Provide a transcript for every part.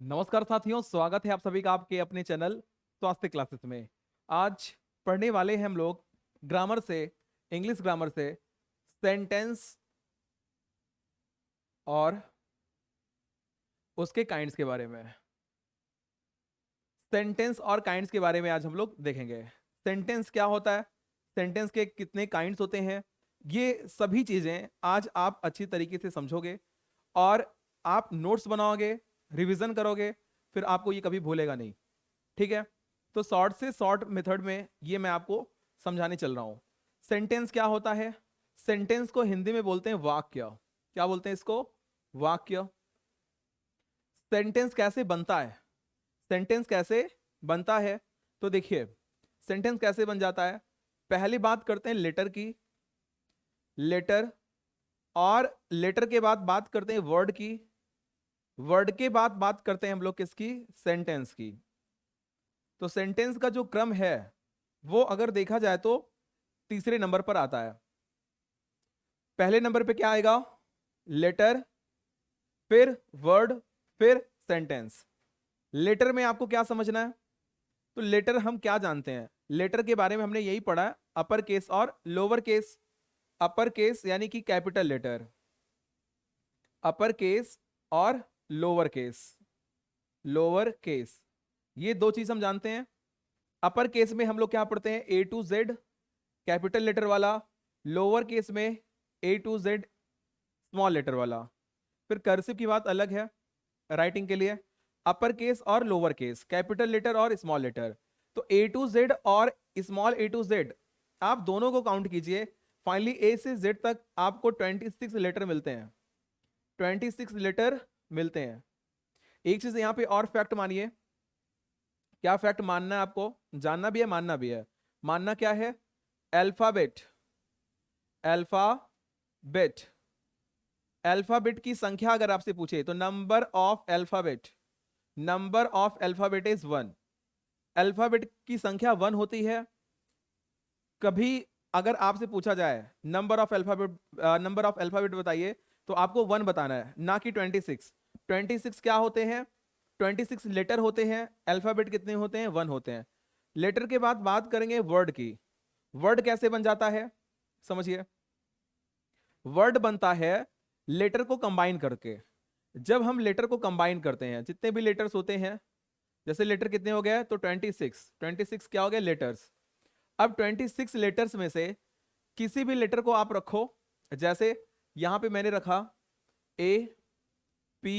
नमस्कार साथियों, स्वागत है आप सभी का आपके अपने चैनल स्वास्थ्य क्लासेस में। आज पढ़ने वाले हैं हम लोग ग्रामर से, इंग्लिश ग्रामर से सेंटेंस और उसके काइंड्स के बारे में। सेंटेंस और काइंड्स के बारे में आज हम लोग देखेंगे। सेंटेंस क्या होता है, सेंटेंस के कितने काइंड्स होते हैं, ये सभी चीजें आज आप अच्छी तरीके से समझोगे और आप नोट्स बनाओगे, रिवीजन करोगे, फिर आपको ये कभी भूलेगा नहीं। ठीक है, तो शॉर्ट से शॉर्ट मेथड में ये मैं आपको समझाने चल रहा हूं। सेंटेंस क्या होता है? सेंटेंस को हिंदी में बोलते हैं वाक्य। क्या बोलते हैं इसको? वाक्य। सेंटेंस कैसे बनता है? सेंटेंस कैसे बनता है तो देखिए, सेंटेंस कैसे बन जाता है। पहली बात करते हैं लेटर की, लेटर, और लेटर के बाद बात करते हैं वर्ड की, वर्ड के बाद बात करते हैं हम लोग किसकी? सेंटेंस की। तो सेंटेंस का जो क्रम है वो अगर देखा जाए तो तीसरे नंबर पर आता है। पहले नंबर पे क्या आएगा? लेटर, फिर वर्ड, फिर सेंटेंस। लेटर में आपको क्या समझना है? तो लेटर हम क्या जानते हैं? लेटर के बारे में हमने यही पढ़ा है, अपर केस और लोअर केस। अपर केस यानी कि कैपिटल लेटर, अपर केस और लोअर केस। लोअर केस, ये दो चीज हम जानते हैं। अपर केस में हम लोग क्या पढ़ते हैं? ए टू जेड कैपिटल लेटर वाला। लोअर केस में ए टू जेड स्मॉल लेटर वाला। फिर कर्सिव की बात अलग है राइटिंग के लिए। अपर केस और लोअर केस, कैपिटल लेटर और स्मॉल लेटर। तो ए टू जेड और स्मॉल ए टू जेड, आप दोनों को काउंट कीजिए। फाइनली ए से जेड तक आपको 26 लेटर मिलते हैं। 26 लेटर मिलते हैं। एक चीज यहां पे और फैक्ट मानिए। क्या फैक्ट मानना है आपको? जानना भी है, मानना भी है। मानना क्या है? अल्फाबेट, अल्फाबेट, अल्फाबेट की संख्या अगर आपसे पूछे तो number of alphabet, number of alphabet is 1। Alphabet की संख्या 1 होती है। कभी अगर आपसे पूछा जाए number of alphabet, number of alphabet बताइए, तो आपको 1 बताना है, ना कि 26। 26 क्या होते हैं? 26 लेटर होते हैं। अल्फाबेट कितने होते हैं? 1 होते हैं। लेटर के बाद बात करेंगे वर्ड की। वर्ड कैसे बन जाता है समझिए। वर्ड बनता है लेटर को कंबाइन करके। जब हम लेटर को कंबाइन करते हैं, जितने भी लेटर्स होते हैं, जैसे लेटर कितने हो गए? तो 26। 26 क्या हो गया? लेटर्स। अब 26 लेटर्स में से किसी भी लेटर को आप रखो, जैसे यहां पे मैंने रखा A P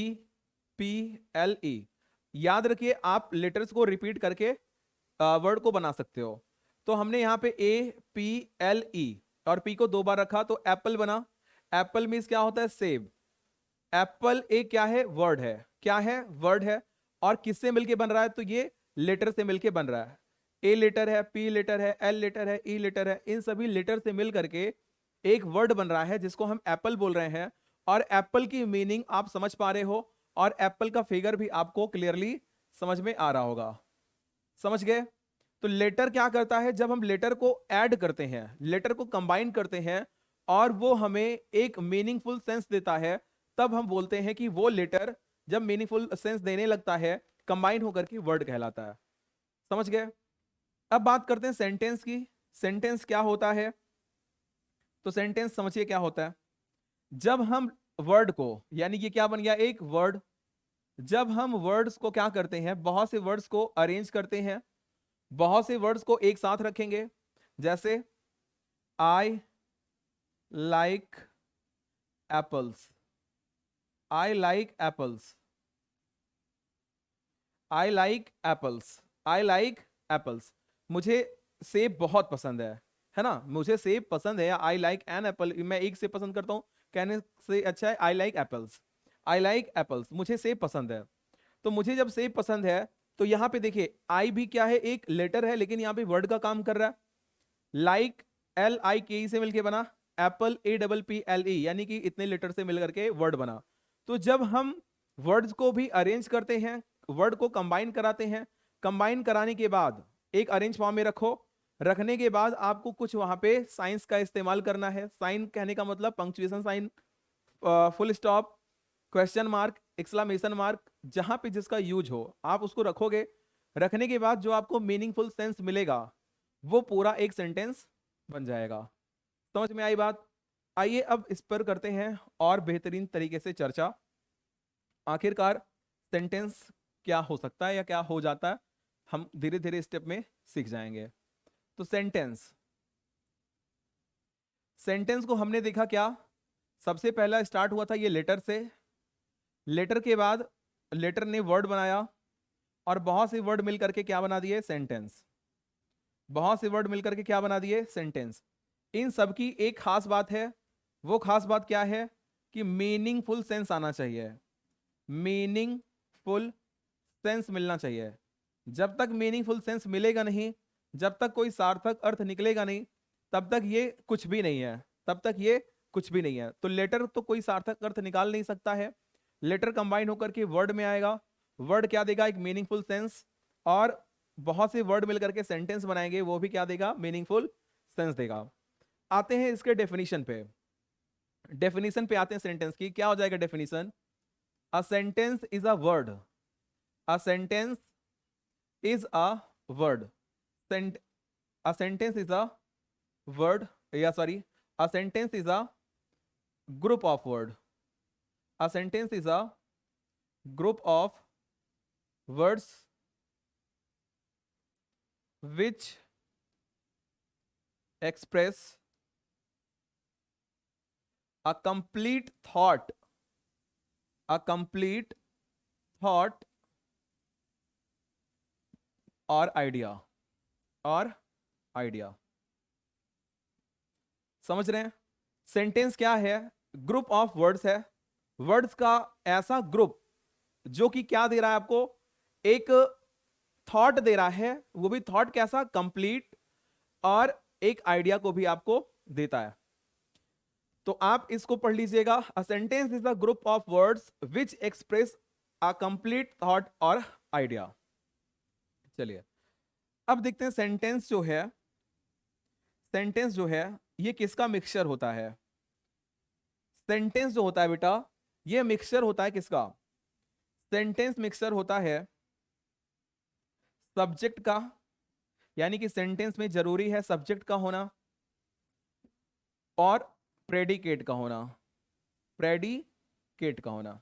P L E. याद रखिए, आप लेटर्स को रिपीट करके वर्ड को बना सकते हो। तो हमने यहां पे ए पी एल ई और पी को 2 बार रखा तो एप्पल बना। एप्पल मीन्स क्या होता है? सेब। एप्पल एक क्या है? वर्ड है। क्या है? वर्ड है। और किससे मिलके बन रहा है? तो ये लेटर से मिलके बन रहा है। ए लेटर है, पी लेटर है, एल लेटर है, ई लेटर है, इन सभी लेटर से मिल करके एक वर्ड बन रहा है जिसको हम एप्पल बोल रहे हैं। और एप्पल की मीनिंग आप समझ पा रहे हो, और एप्पल का फिगर भी आपको क्लियरली समझ में आ रहा होगा। समझ गए? तो लेटर क्या करता है? जब हम लेटर को ऐड करते हैं, लेटर को कंबाइन करते हैं, और वो हमें एक मीनिंगफुल सेंस देता है, तब हम बोलते हैं कि वो लेटर जब मीनिंगफुल सेंस देने लगता है, कंबाइन होकर के वर्ड कहलाता है। समझ गए? अब बात करते हैं सेंटेंस की। सेंटेंस क्या होता है? तो सेंटेंस समझिए क्या होता है। जब हम वर्ड को, यानी कि क्या बन गया? एक वर्ड। जब हम वर्ड्स को क्या करते हैं? बहुत से वर्ड्स को अरेंज करते हैं, बहुत से वर्ड्स को एक साथ रखेंगे। जैसे I like apples, I like apples, I like apples, I like apples. मुझे सेब बहुत पसंद है ना? मुझे सेब पसंद है। आई लाइक एन एप्पल, मैं एक सेब पसंद करता हूं, कहने से अच्छा है I like apples. I like apples, मुझे सेब पसंद है। तो मुझे जब सेब पसंद है, तो यहां पे देखिए आई भी क्या है? एक लेटर है, लेकिन यहां पे वर्ड का काम कर रहा है। लाइक, एल आई के ई से मिलके बना, Apple A double P L E, यानी कि इतने लेटर से मिलकर के वर्ड बना। तो जब हम वर्ड्स को भी अरेंज करते हैं, वर्ड को कंबाइन कराते हैं, कंबाइन कराने के बाद एक अरेंज फॉर्म में रखो। रखने के बाद आपको कुछ वहां पे साइंस का इस्तेमाल करना है। साइन कहने का मतलब punctuation sign, full stop, question mark, exclamation mark, जहां पे जिसका यूज हो आप उसको रखोगे। रखने के बाद जो आपको मीनिंगफुल सेंस मिलेगा वो पूरा एक सेंटेंस बन जाएगा। समझ में आई बात? आइए अब इस पर करते हैं और बेहतरीन तरीके से चर्चा। आखिरकार सेंटेंस क्या हो सकता है या क्या हो जाता है, हम धीरे धीरे स्टेप में सीख जाएंगे। तो सेंटेंस, सेंटेंस को हमने देखा क्या, सबसे पहला स्टार्ट हुआ था ये लेटर से। लेटर के बाद लेटर ने वर्ड बनाया और बहुत से वर्ड मिलकर के क्या बना दिए, सेंटेंस। बहुत से वर्ड मिलकर के क्या बना दिए, सेंटेंस। इन सब की एक खास बात है, वो खास बात क्या है कि मीनिंगफुल सेंस आना चाहिए, मीनिंगफुल सेंस मिलना चाहिए। जब तक मीनिंगफुल सेंस मिलेगा नहीं, जब तक कोई सार्थक अर्थ निकलेगा नहीं, तब तक ये कुछ भी नहीं है, तब तक ये कुछ भी नहीं है। तो लेटर तो कोई सार्थक अर्थ निकाल नहीं सकता है। लेटर कंबाइन होकर के वर्ड में आएगा, वर्ड क्या देगा, एक मीनिंगफुल सेंस, और बहुत से वर्ड मिलकर के सेंटेंस बनाएंगे, वो भी क्या देगा, मीनिंगफुल सेंस देगा। आते हैं इसके डेफिनेशन पे, डेफिनेशन पे आते हैं सेंटेंस की। क्या हो जाएगा definition, a sentence is a word, a sentence is a word, a sentence is a word, yeah sorry, a sentence is a group of word, a sentence is a group of words which express a complete thought, a complete thought or idea, और idea. समझ रहे हैं? Sentence क्या है, group of words है, words का ऐसा group जो कि क्या दे रहा है आपको, एक थॉट दे रहा है, वो भी थॉट कैसा, कंप्लीट, और एक आइडिया को भी आपको देता है। तो आप इसको पढ़ लीजिएगा, a sentence is a group of words which express a complete thought और आइडिया। चलिए अब देखते हैं सेंटेंस जो है, सेंटेंस जो है ये किसका मिक्सचर होता है। सेंटेंस जो होता है बेटा, ये मिक्सचर होता है किसका, सेंटेंस मिक्सचर होता है सब्जेक्ट का, यानी कि सेंटेंस में जरूरी है सब्जेक्ट का होना और प्रेडिकेट का होना, प्रेडिकेट का होना।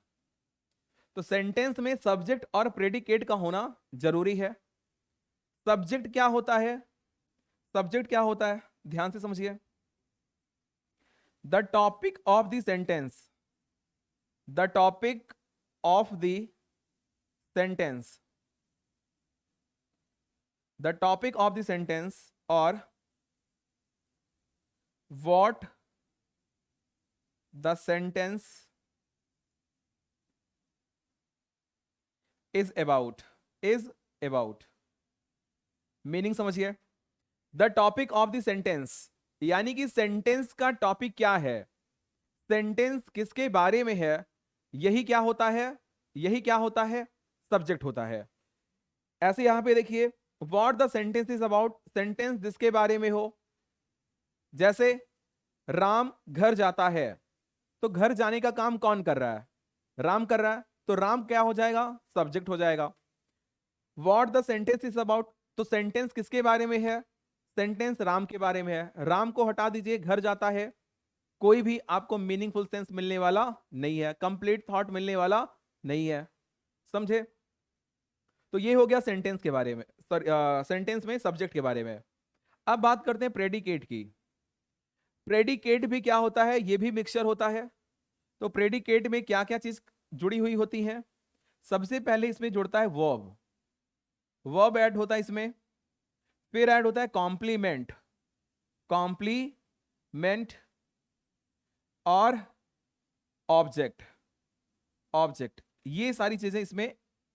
तो सेंटेंस में सब्जेक्ट और प्रेडिकेट का होना जरूरी है। सब्जेक्ट क्या होता है, सब्जेक्ट क्या होता है, ध्यान से समझिए, the topic of the sentence, the topic of the sentence, the topic of the sentence, और what the sentence is about, is about। Meaning समझिए, the topic of the sentence, यानी कि सेंटेंस का टॉपिक क्या है, सेंटेंस किसके बारे में है, यही क्या होता है, यही क्या होता है, सब्जेक्ट होता है। ऐसे यहां पे देखिए, what the sentence is about, sentence जिसके बारे में हो, जैसे राम घर जाता है, तो घर जाने का काम कौन कर रहा है, राम कर रहा है, तो राम क्या हो जाएगा, सब्जेक्ट हो जाएगा। What the sentence is about, तो सेंटेंस किसके बारे में है, सेंटेंस राम के बारे में है, राम को हटा दीजिए, घर जाता है, कोई भी आपको मीनिंगफुल सेंस मिलने वाला नहीं है, कंप्लीट थॉट मिलने वाला नहीं है। समझे? तो ये हो गया सेंटेंस के बारे में, सेंटेंस में सब्जेक्ट के बारे में। अब बात करते हैं प्रेडिकेट की। प्रेडिकेट भी क्या होता है, ये भी मिक्सचर होता है। तो प्रेडिकेट में क्या क्या चीज जुड़ी हुई होती है, सबसे पहले इसमें जुड़ता है वर्ब, वर्ब ऐड होता है इसमें, फिर ऐड होता है कॉम्प्लीमेंट, कॉम्प्लीमेंट, और ऑब्जेक्ट, ऑब्जेक्ट, ये सारी चीजें इसमें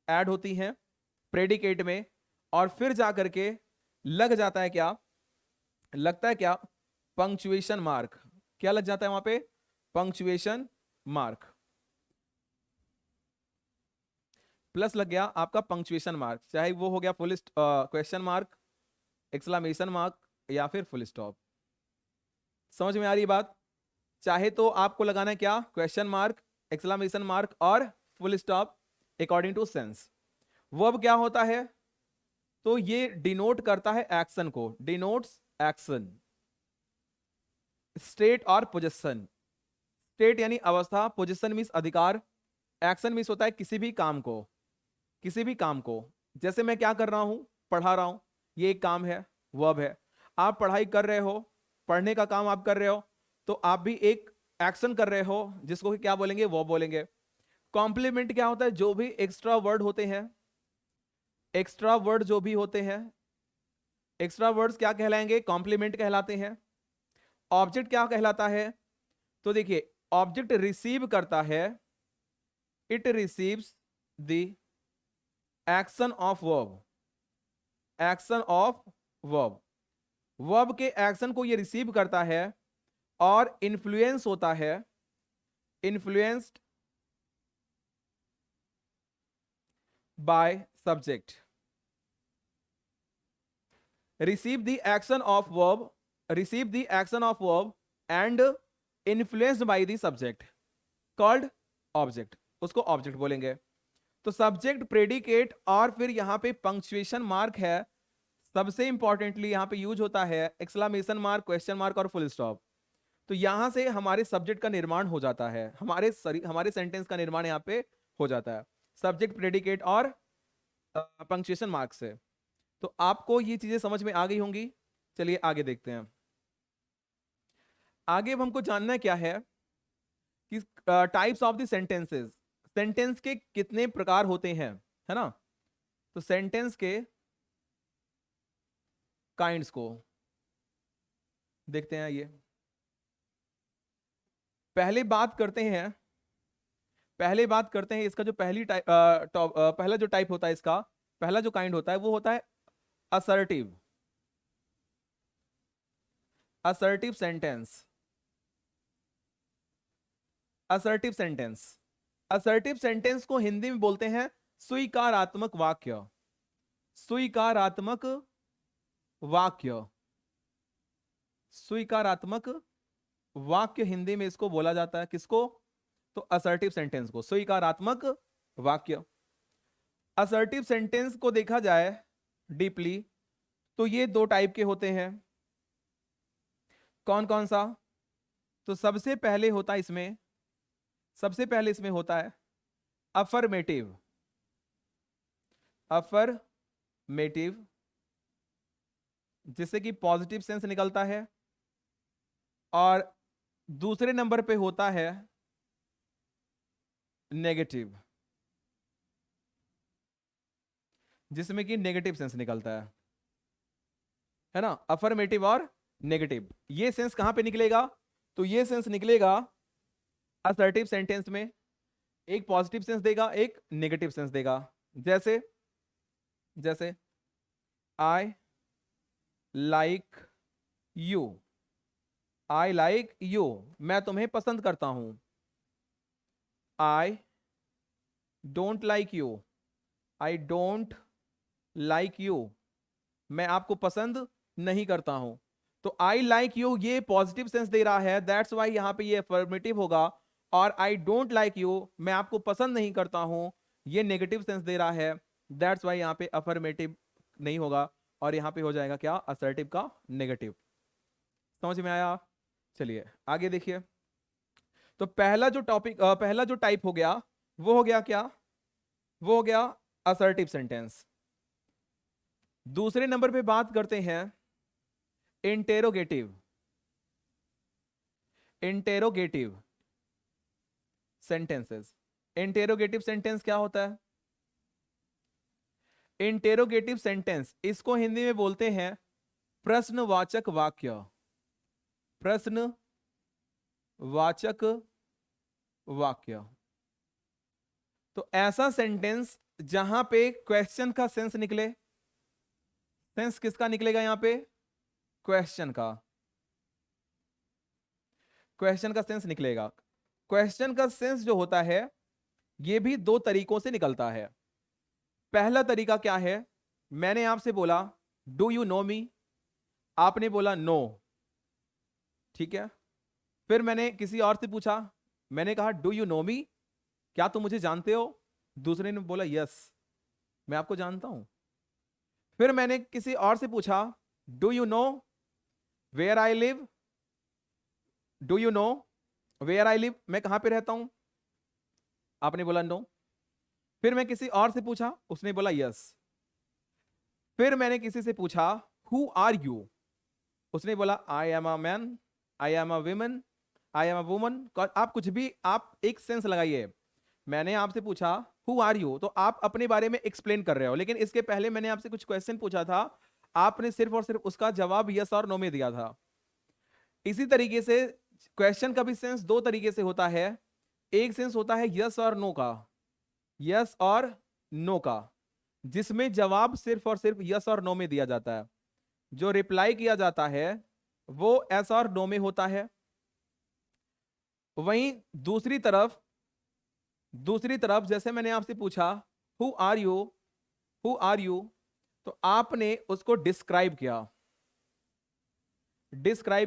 ऐड होती हैं प्रेडिकेट में। और फिर जाकर के लग जाता है क्या, लगता है क्या, पंक्चुएशन मार्क, क्या लग जाता है वहां पे, पंक्चुएशन मार्क, प्लस लग गया आपका पंक्चुएशन मार्क, चाहे वो हो गया full question mark, exclamation mark, या फिर फुल स्टॉप। समझ में आ रही बात? चाहे तो आपको लगाना है क्या, क्वेश्चन मार्क, एक्सक्लेमेशन मार्क और full stop according to sense. Verb क्या होता है? तो ये डिनोट करता है एक्शन को, डिनोट्स एक्शन। स्टेट और पोजीशन, स्टेट यानी अवस्था, पोजीशन मीन्स अधिकार, एक्शन मीन्स होता है किसी भी काम को, किसी भी काम को। जैसे मैं क्या कर रहा हूं, पढ़ा रहा हूं, ये एक काम है, वर्ब है। आप पढ़ाई कर रहे हो, पढ़ने का काम आप कर रहे हो, तो आप भी एक एक्शन कर रहे हो, जिसको कि क्या बोलेंगे, वर्ब बोलेंगे। कॉम्प्लीमेंट क्या होता है? जो भी एक्स्ट्रा वर्ड होते हैं, एक्स्ट्रा वर्ड जो भी होते हैं, एक्स्ट्रा वर्ड्स क्या कहलाएंगे? कॉम्प्लीमेंट कहलाते हैं। ऑब्जेक्ट क्या कहलाता है? तो देखिए, ऑब्जेक्ट रिसीव करता है, it receives the action of verb, action of verb, verb के एक्शन को ये रिसीव करता है और इन्फ्लुएंस होता है, influenced by subject. Receive the action of verb, receive the action of verb and influenced by the subject called object, उसको object बोलेंगे। तो सब्जेक्ट, प्रेडिकेट और फिर यहां पे पंक्चुएशन मार्क है। सबसे इंपॉर्टेंटली यहां पे यूज होता है एक्सक्लेमेशन मार्क, क्वेश्चन मार्क और फुल स्टॉप। तो यहां से हमारे सब्जेक्ट का निर्माण हो जाता है, हमारे सेंटेंस का निर्माण यहां पे हो जाता है, सब्जेक्ट, प्रेडिकेट और पंक्चुएशन मार्क से। तो आपको ये चीजें समझ में आ गई होंगी। चलिए आगे देखते हैं। आगे अब हमको जानना क्या है कि types of the sentences, sentence के कितने प्रकार होते हैं, है ना। तो सेंटेंस के काइंड्स को देखते हैं। ये पहले बात करते हैं, पहले बात करते हैं इसका जो पहला जो टाइप होता है, इसका पहला जो काइंड होता है वो होता है assertive, assertive sentence, assertive sentence. Assertive sentence को हिंदी में बोलते हैं स्वीकारात्मक वाक्य, स्वीकारात्मक वाक्य, स्वीकारात्मक वाक्य हिंदी में इसको बोला जाता है। किसको? तो असर्टिव सेंटेंस को, स्वीकारात्मक वाक्य। असर्टिव सेंटेंस को देखा जाए डीपली तो ये दो टाइप के होते हैं। कौन कौन सा? तो सबसे पहले होता है इसमें, सबसे पहले इसमें होता है अफर्मेटिव, अफर्मेटिव, जिससे कि पॉजिटिव सेंस निकलता है। और दूसरे नंबर पे होता है नेगेटिव, जिसमें कि नेगेटिव सेंस निकलता है ना। अफर्मेटिव और नेगेटिव, ये सेंस कहां पे निकलेगा? तो ये सेंस निकलेगा असर्टिव सेंटेंस में, एक पॉजिटिव सेंस देगा, एक नेगेटिव सेंस देगा। जैसे जैसे I like you, I like you, मैं तुम्हें पसंद करता हूं। I don't like you, I don't like you, मैं आपको पसंद नहीं करता हूं। तो आई लाइक यू ये पॉजिटिव सेंस दे रहा है, दैट्स वाई यहां पे ये अफर्मेटिव होगा। और आई डोंट लाइक यू, मैं आपको पसंद नहीं करता हूं, ये नेगेटिव सेंस दे रहा है, दैट्स वाई यहां पे अफर्मेटिव नहीं होगा और यहां पे हो जाएगा क्या? असर्टिव का नेगेटिव। समझ में आया? चलिए आगे देखिए। तो पहला जो पहला जो टाइप हो गया वो हो गया क्या? वो हो गया असर्टिव सेंटेंस। दूसरे नंबर पे बात करते हैं interrogative, interrogative sentences. Interrogative sentence क्या होता है? इंटेरोगेटिव सेंटेंस, इसको हिंदी में बोलते हैं प्रश्नवाचक वाक्य, प्रश्नवाचक वाक्य। तो ऐसा सेंटेंस जहां पे क्वेश्चन का सेंस निकले, सेंस किसका निकलेगा यहां पे? क्वेश्चन का, क्वेश्चन का सेंस निकलेगा। क्वेश्चन का सेंस जो होता है ये भी दो तरीकों से निकलता है। पहला तरीका क्या है? मैंने आपसे बोला डू यू नो मी, आपने बोला नो, ठीक है। फिर मैंने किसी और से पूछा, मैंने कहा डू यू नो मी, क्या तुम मुझे जानते हो? दूसरे ने बोला यस, मैं आपको जानता हूं। फिर मैंने किसी और से पूछा, do you know where I live? Do you know where I live, मैं कहां पे रहता हूं? आपने बोला नो। फिर मैं किसी और से पूछा, उसने बोला यस। फिर मैंने किसी से पूछा, हु आर यू? उसने बोला I am a man, I am a women, I am a woman. आप कुछ भी, आप एक सेंस लगाइए। मैंने आपसे पूछा हु आर यू, तो आप अपने बारे में एक्सप्लेन कर रहे हो, लेकिन इसके पहले मैंने आपसे कुछ क्वेश्चन पूछा था, आपने सिर्फ और सिर्फ उसका जवाब यस और नो में दिया था। इसी तरीके से क्वेश्चन का भी सेंस दो तरीके से होता है। एक सेंस होता है यस और नो का, यस और नो का, जिसमें जवाब सिर्फ और सिर्फ यस और नो में दिया जाता है। जो रिप्लाई किया जाता है वो एस और नो में होता है। वहीं दूसरी तरफ जैसे मैंने आपसे पूछा who are you, who are you, तो आपने उसको डिस्क्राइब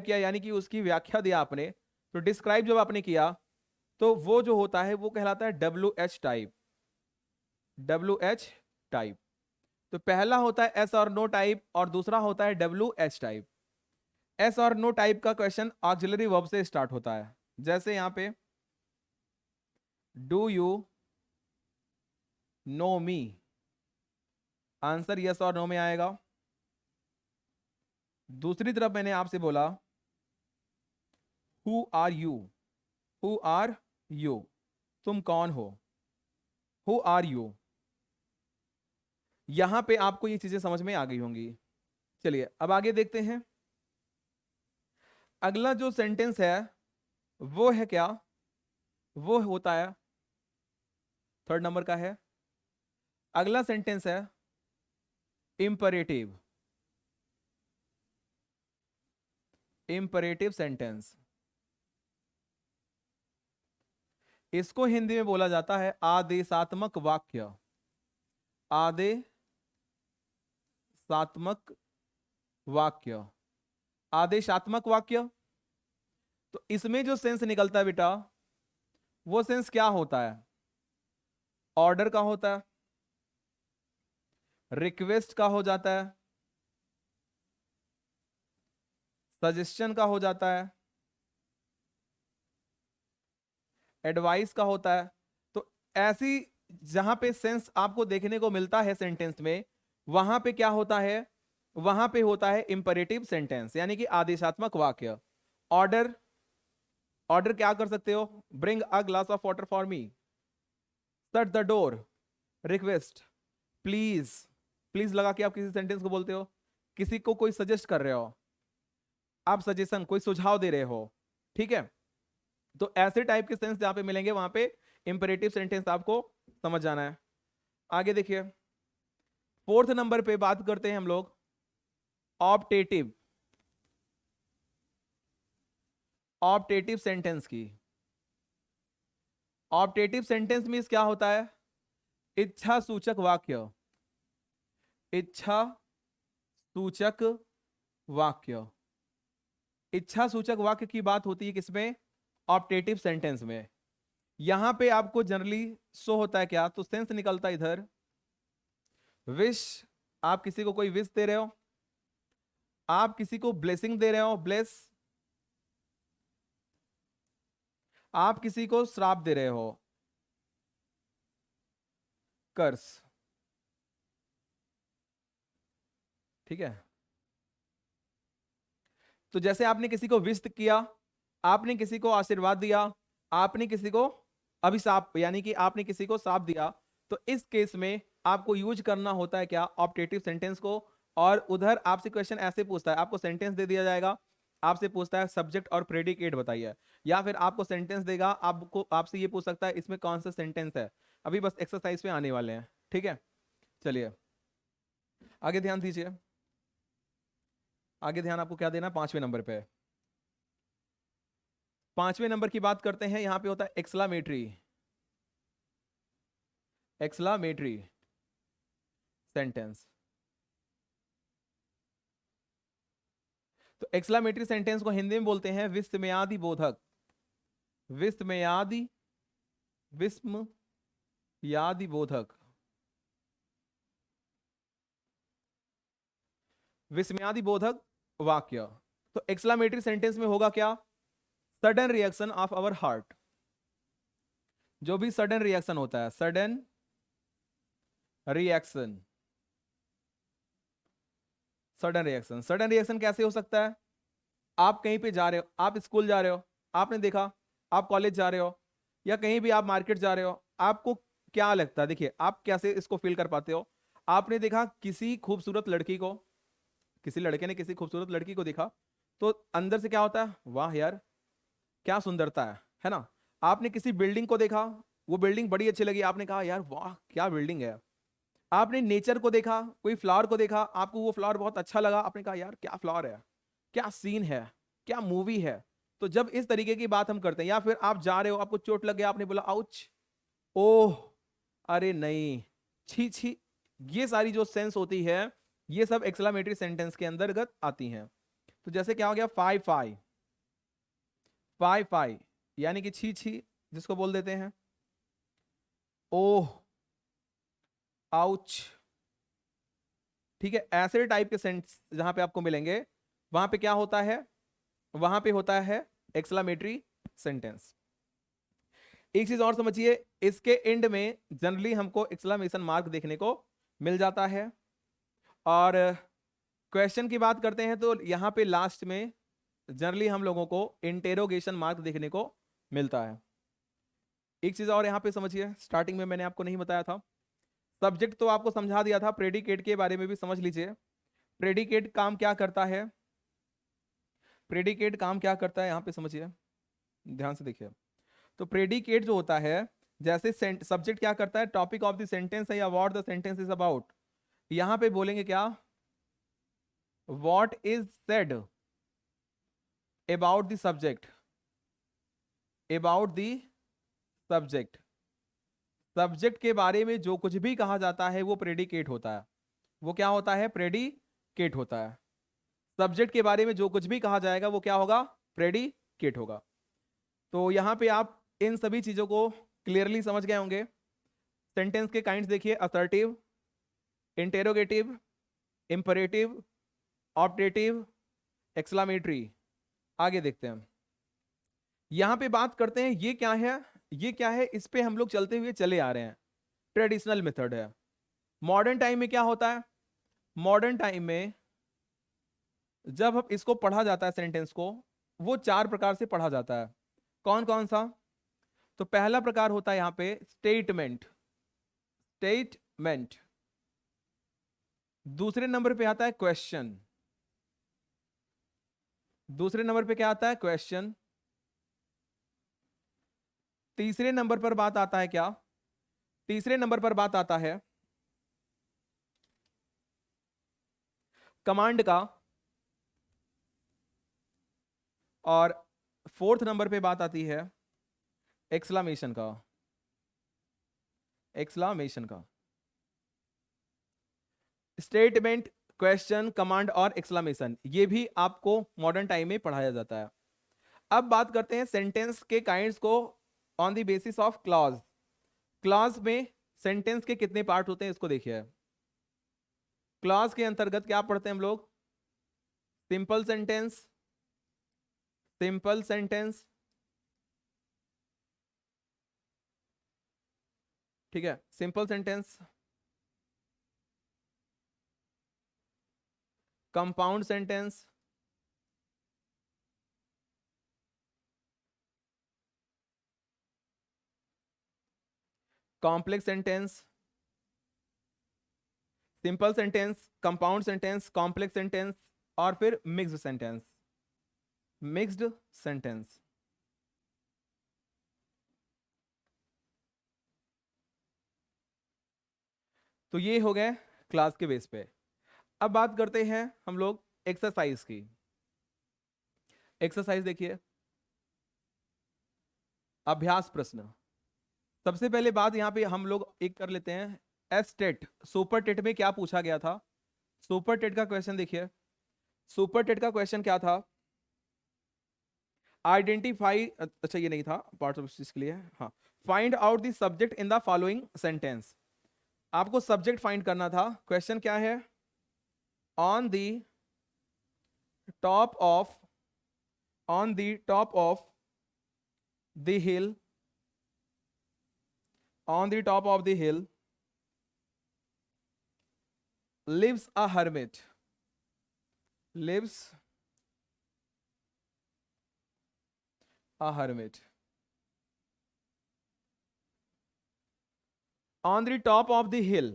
किया यानी कि उसकी व्याख्या दिया आपने। तो डिस्क्राइब जब आपने किया तो वो जो होता है वो कहलाता है WH टाइप, WH टाइप। तो पहला होता है एस और नो टाइप और दूसरा होता है WH टाइप। एस और नो टाइप का क्वेश्चन ऑक्सिलरी वर्ब से स्टार्ट होता है, जैसे यहां पे do you know me, answer yes और नो में आएगा। दूसरी तरफ मैंने आपसे बोला who are you, who are you, तुम कौन हो, हु आर यू। यहां पे आपको ये चीजें समझ में आ गई होंगी। चलिए अब आगे देखते हैं। अगला जो सेंटेंस है वो है क्या? वो होता है, थर्ड नंबर का है। अगला सेंटेंस है इंपरेटिव, इंपरेटिव सेंटेंस। इसको हिंदी में बोला जाता है आदेशात्मक वाक्य, आदेशात्मक वाक्य, आदेशात्मक वाक्य। तो इसमें जो सेंस निकलता है बेटा, वो सेंस क्या होता है? ऑर्डर का होता है, रिक्वेस्ट का हो जाता है, सजेशन का हो जाता है, एडवाइस का होता है। तो ऐसी जहां पे सेंस आपको देखने को मिलता है सेंटेंस में, वहां पे क्या होता है? वहां पे होता है इंपरेटिव सेंटेंस यानी कि आदेशात्मक वाक्य। ऑर्डर, ऑर्डर क्या कर सकते हो? Bring a glass of water for me, shut the door, request, please, please लगा के आप किसी सेंटेंस को बोलते हो। किसी को कोई सजेस्ट कर रहे हो, आप सजेशन, कोई सुझाव दे रहे हो, ठीक है। तो ऐसे टाइप के सेंस जहां पे मिलेंगे वहां पे इंपरेटिव सेंटेंस आपको समझ जाना है। आगे देखिए, फोर्थ नंबर पे बात करते हैं हम लोग ऑप्टेटिव, ऑप्टेटिव सेंटेंस की। ऑप्टेटिव सेंटेंस मीन्स क्या होता है? इच्छा सूचक वाक्य, इच्छा सूचक वाक्य। इच्छा सूचक वाक्य की बात होती है किसमें? ऑप्टेटिव सेंटेंस में। यहां पे आपको जनरली शो होता है क्या? तो सेंस निकलता है इधर विश, आप किसी को कोई विश दे रहे हो, आप किसी को ब्लेसिंग दे रहे हो, ब्लेस, आप किसी को श्राप दे रहे हो, कर्स, ठीक है। तो जैसे आपने किसी को विश किया, आपने किसी को आशीर्वाद दिया, आपने किसी को अभिशाप यानी कि आपने किसी को श्राप दिया, तो इस केस में आपको यूज करना होता है क्या? ऑप्टेटिव सेंटेंस को। और उधर आपसे क्वेश्चन ऐसे पूछता है, आपको सेंटेंस दे दिया जाएगा, आपसे पूछता है सब्जेक्ट और प्रेडिकेट बताइए, या फिर आपको सेंटेंस देगा, आपको आपसे ये पूछ सकता है इसमें कौन सा सेंटेंस है। अभी बस एक्सरसाइज पे आने वाले हैं, ठीक है। चलिए आगे ध्यान दीजिए। आगे ध्यान आपको क्या देना? पांचवें नंबर पे, पांचवें नंबर की बात करते हैं। यहां पे होता है एक्सलामेटरी, एक्सलामेटरी सेंटेंस। तो एक्सलामेटरी सेंटेंस को हिंदी में बोलते हैं विस्मयादि बोधक, विस्मयादि विस्मयादि बोधक, विस्मयादि बोधक वाक्य। तो एक्सक्लेमेटरी सेंटेंस में होगा क्या? Sudden reaction of our heart. जो भी सडन रिएक्शन होता है, sudden reaction, sudden reaction, sudden reaction कैसे हो सकता है? आप कहीं पे जा रहे हो, आप स्कूल जा रहे हो, आपने देखा, आप कॉलेज जा रहे हो, या कहीं भी आप मार्केट जा रहे हो, आपको क्या लगता है? देखिए आप कैसे इसको फील कर पाते हो। आपने देखा किसी खूबसूरत लड़की को, किसी लड़के ने किसी खूबसूरत लड़की को देखा, तो अंदर से क्या होता है? वाह यार क्या सुंदरता है ना? आपने किसी बिल्डिंग को देखा, वो बिल्डिंग बड़ी अच्छी लगी, आपने कहा यार वाह क्या बिल्डिंग है। आपने नेचर को देखा, कोई फ्लावर को देखा, आपको वो फ्लावर बहुत अच्छा लगा, आपने कहा यार क्या फ्लावर है, क्या सीन है, क्या मूवी है। तो जब इस तरीके की बात हम करते हैं, या फिर आप जा रहे हो, आपको चोट लग गया, आपने बोला आउच, ओह, अरे नहीं, छी छी, ये सारी जो सेंस होती है, ये सब एक्सक्लेमेटरी सेंटेंस के अंतर्गत आती हैं। तो जैसे क्या हो गया? फाई फाई, फाई फाई यानी कि छी छी, जिसको बोल देते हैं ओह, आउच। ठीक है, ऐसे टाइप के सेंटेंस जहां पे आपको मिलेंगे, वहां पे क्या होता है? वहां पे होता है एक्सक्लेमेटरी सेंटेंस। एक चीज और समझिए, इसके एंड में जनरली हमको एक्सक्लेमेशन मार्क देखने को मिल जाता है। और क्वेश्चन की बात करते हैं तो यहां पे लास्ट में जनरली हम लोगों को इंटेरोगेशन मार्क देखने को मिलता है। एक चीज और यहां पे समझिए, स्टार्टिंग में मैंने आपको नहीं बताया था, सब्जेक्ट तो आपको समझा दिया था, प्रेडिकेट के बारे में भी समझ लीजिए। प्रेडिकेट काम क्या करता है? प्रेडिकेट काम क्या करता है यहां पे समझिए, ध्यान से देखिए। तो प्रेडिकेट जो होता है, जैसे सब्जेक्ट क्या करता है? टॉपिक ऑफ द सेंटेंस है, या what the sentence is about. यहां पे बोलेंगे क्या? What is said about the subject, about the subject. Subject के बारे में जो कुछ भी कहा जाता है वो प्रेडिकेट होता है। वो क्या होता है? प्रेडिकेट होता है। सब्जेक्ट के बारे में जो कुछ भी कहा जाएगा वो क्या होगा? प्रेडिकेट होगा। तो यहां पे आप इन सभी चीजों को क्लियरली समझ गए होंगे। सेंटेंस के काइंड्स देखिए, assertive, interrogative, imperative, optative, exclamatory. आगे देखते हैं, यहां पे बात करते हैं ये क्या है, ये क्या है, इस पे हम लोग चलते हुए चले आ रहे हैं, ट्रेडिशनल मेथड है। मॉडर्न टाइम में क्या होता है? मॉडर्न टाइम में जब हम इसको पढ़ा जाता है सेंटेंस को, वो चार प्रकार से पढ़ा जाता है। कौन कौन सा? तो पहला प्रकार होता है यहां पे स्टेटमेंट, स्टेटमेंट। दूसरे नंबर पे आता है क्वेश्चन, दूसरे नंबर पे क्या आता है? क्वेश्चन। तीसरे नंबर पर बात आता है क्या? तीसरे नंबर पर बात आता है कमांड का। और फोर्थ नंबर पे बात आती है एक्सक्लेमेशन का, एक्सक्लेमेशन का। स्टेटमेंट, क्वेश्चन, कमांड और एक्सक्लेमेशन, ये भी आपको मॉडर्न टाइम में पढ़ाया जाता है। अब बात करते हैं सेंटेंस के काइंड्स को on the basis of clause. Clause में सेंटेंस के कितने पार्ट होते हैं इसको देखिए। क्लॉज के अंतर्गत क्या पढ़ते हैं हम लोग? सिंपल सेंटेंस, सिंपल सेंटेंस, ठीक है, simple sentence, compound sentence, complex sentence, simple sentence, compound sentence, complex sentence, और फिर मिक्स्ड सेंटेंस, मिक्स्ड सेंटेंस। तो ये हो गए क्लास के बेस पे। अब बात करते हैं हम लोग एक्सरसाइज की। एक्सरसाइज देखिए, अभ्यास प्रश्न। सबसे पहले बात यहां पे हम लोग एक कर लेते हैं, एस टेट, सुपर टेट में क्या पूछा गया था? सुपर टेट का क्वेश्चन देखिए, सुपर टेट का क्वेश्चन क्या था? आइडेंटिफाई, अच्छा ये नहीं था पार्ट ऑफ स्पीच के लिए, हाँ, find out the subject in the following sentence. आपको सब्जेक्ट फाइंड करना था। क्वेश्चन क्या है? On the top of the hill, on the top of the hill lives a hermit, lives a hermit। on the top of the hill,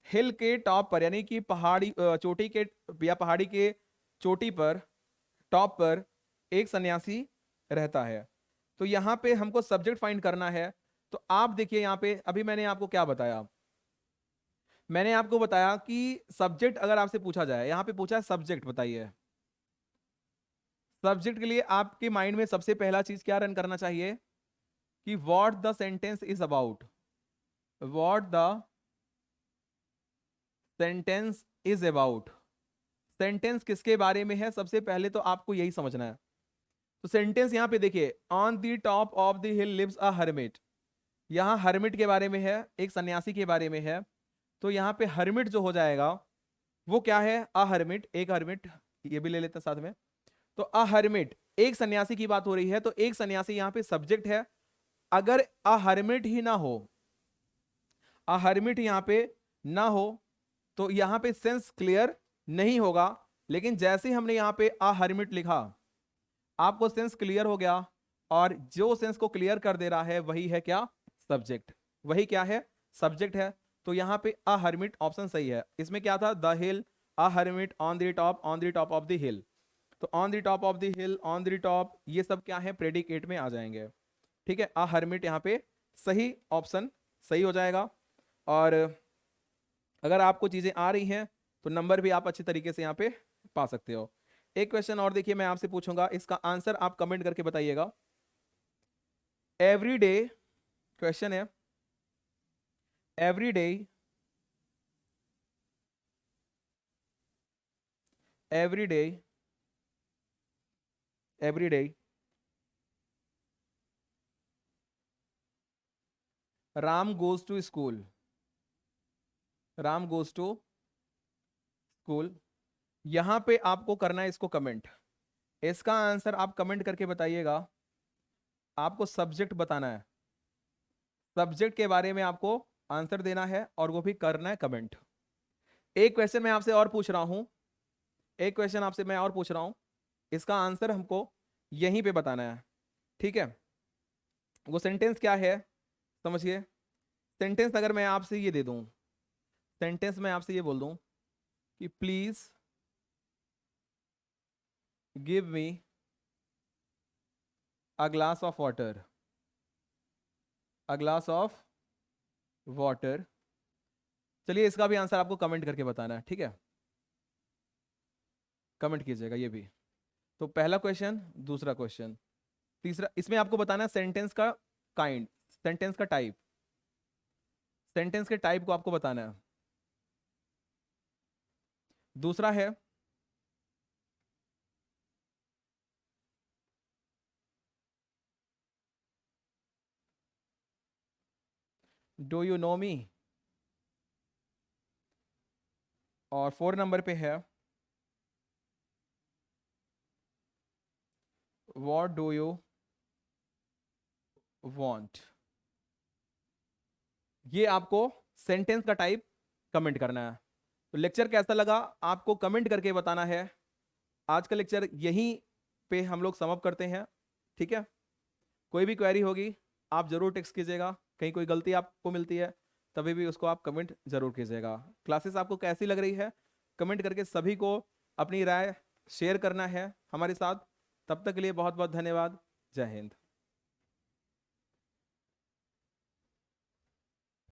हिल के top पर यानी कि पहाड़ी चोटी के या पहाड़ी के चोटी पर, टॉप पर एक सन्यासी रहता है। तो यहां पे हमको सब्जेक्ट फाइंड करना है। तो आप देखिए यहां पे अभी मैंने आपको क्या बताया, मैंने आपको बताया कि सब्जेक्ट अगर आपसे पूछा जाए, यहां पे पूछा है सब्जेक्ट बताइए। सब्जेक्ट के लिए आपके माइंड में सबसे पहला चीज क्या रन करना चाहिए कि what the sentence is about, what the sentence is about. Sentence किसके बारे में है, सबसे पहले तो आपको यही समझना है। तो सेंटेंस यहां पे देखिए, on the top of the hill lives a hermit, यहां हर्मिट के बारे में है, एक सन्यासी के बारे में है। तो यहां पे हर्मिट जो हो जाएगा वो क्या है? अ हर्मिट, एक हर्मिट, ये भी ले लेते हैं साथ में। तो अ हर्मिट, एक सन्यासी की बात हो रही है, तो एक सन्यासी यहां पे सब्जेक्ट है। अगर अ हर्मिट ही ना हो, अ हर्मिट यहां पे ना हो तो यहां पे सेंस क्लियर नहीं होगा। लेकिन जैसे ही हमने यहां पे अ हर्मिट लिखा, आपको सेंस क्लियर हो गया। और जो सेंस को क्लियर कर दे रहा है वही है क्या? सब्जेक्ट। वही क्या है? सब्जेक्ट है। तो यहां पे अ हर्मिट ऑप्शन सही है। इसमें क्या था? The hill, a hermit, on the top, on the top of the hill. तो on the top of the hill, on the top, ये सब क्या है? प्रेडिकेट में आ जाएंगे। ठीक है, अ हर्मिट यहाँ पे सही ऑप्शन सही हो जाएगा। और अगर आपको चीजें आ रही हैं तो नंबर भी आप अच्छे तरीके से यहाँ पे पा सकते हो। एक क्वेश्चन और देखिए मैं आपसे पूछूंगा, इसका आंसर आप कमेंट करके बताइएगा। एवरी डे, क्वेश्चन है, every day, every day, every day Ram goes to school, Ram goes to school. यहां पे आपको करना है इसको कमेंट, इसका आंसर आप कमेंट करके बताइएगा। आपको सब्जेक्ट बताना है, सब्जेक्ट के बारे में आपको आंसर देना है और वो भी करना है कमेंट। एक क्वेश्चन मैं आपसे और पूछ रहा हूं, एक क्वेश्चन आपसे मैं और पूछ रहा हूं, इसका आंसर हमको यहीं पे बताना है। ठीक है, वो सेंटेंस क्या है समझिए। सेंटेंस अगर मैं आपसे ये दे दूं, सेंटेंस में आपसे ये बोल दूं कि please give me a glass of water, a glass of water. चलिए इसका भी आंसर आपको कमेंट करके बताना है। ठीक है, कमेंट कीजिएगा ये भी। तो पहला क्वेश्चन, दूसरा क्वेश्चन, तीसरा, इसमें आपको बताना है सेंटेंस का काइंड, सेंटेंस का टाइप, सेंटेंस के टाइप को आपको बताना है। दूसरा है डू यू नो मी, और 4 नंबर पे है व्हाट डू यू वांट। ये आपको सेंटेंस का टाइप कमेंट करना है। तो लेक्चर कैसा लगा आपको कमेंट करके बताना है। आज का लेक्चर यहीं पे हम लोग समअप करते हैं। ठीक है, कोई भी क्वेरी होगी आप जरूर टेक्स्ट कीजिएगा, कहीं कोई गलती आपको मिलती है तभी भी उसको आप कमेंट जरूर कीजिएगा। क्लासेस आपको कैसी लग रही है कमेंट करके सभी को अपनी राय शेयर करना है हमारे साथ। तब तक के लिए बहुत बहुत धन्यवाद। जय हिंद।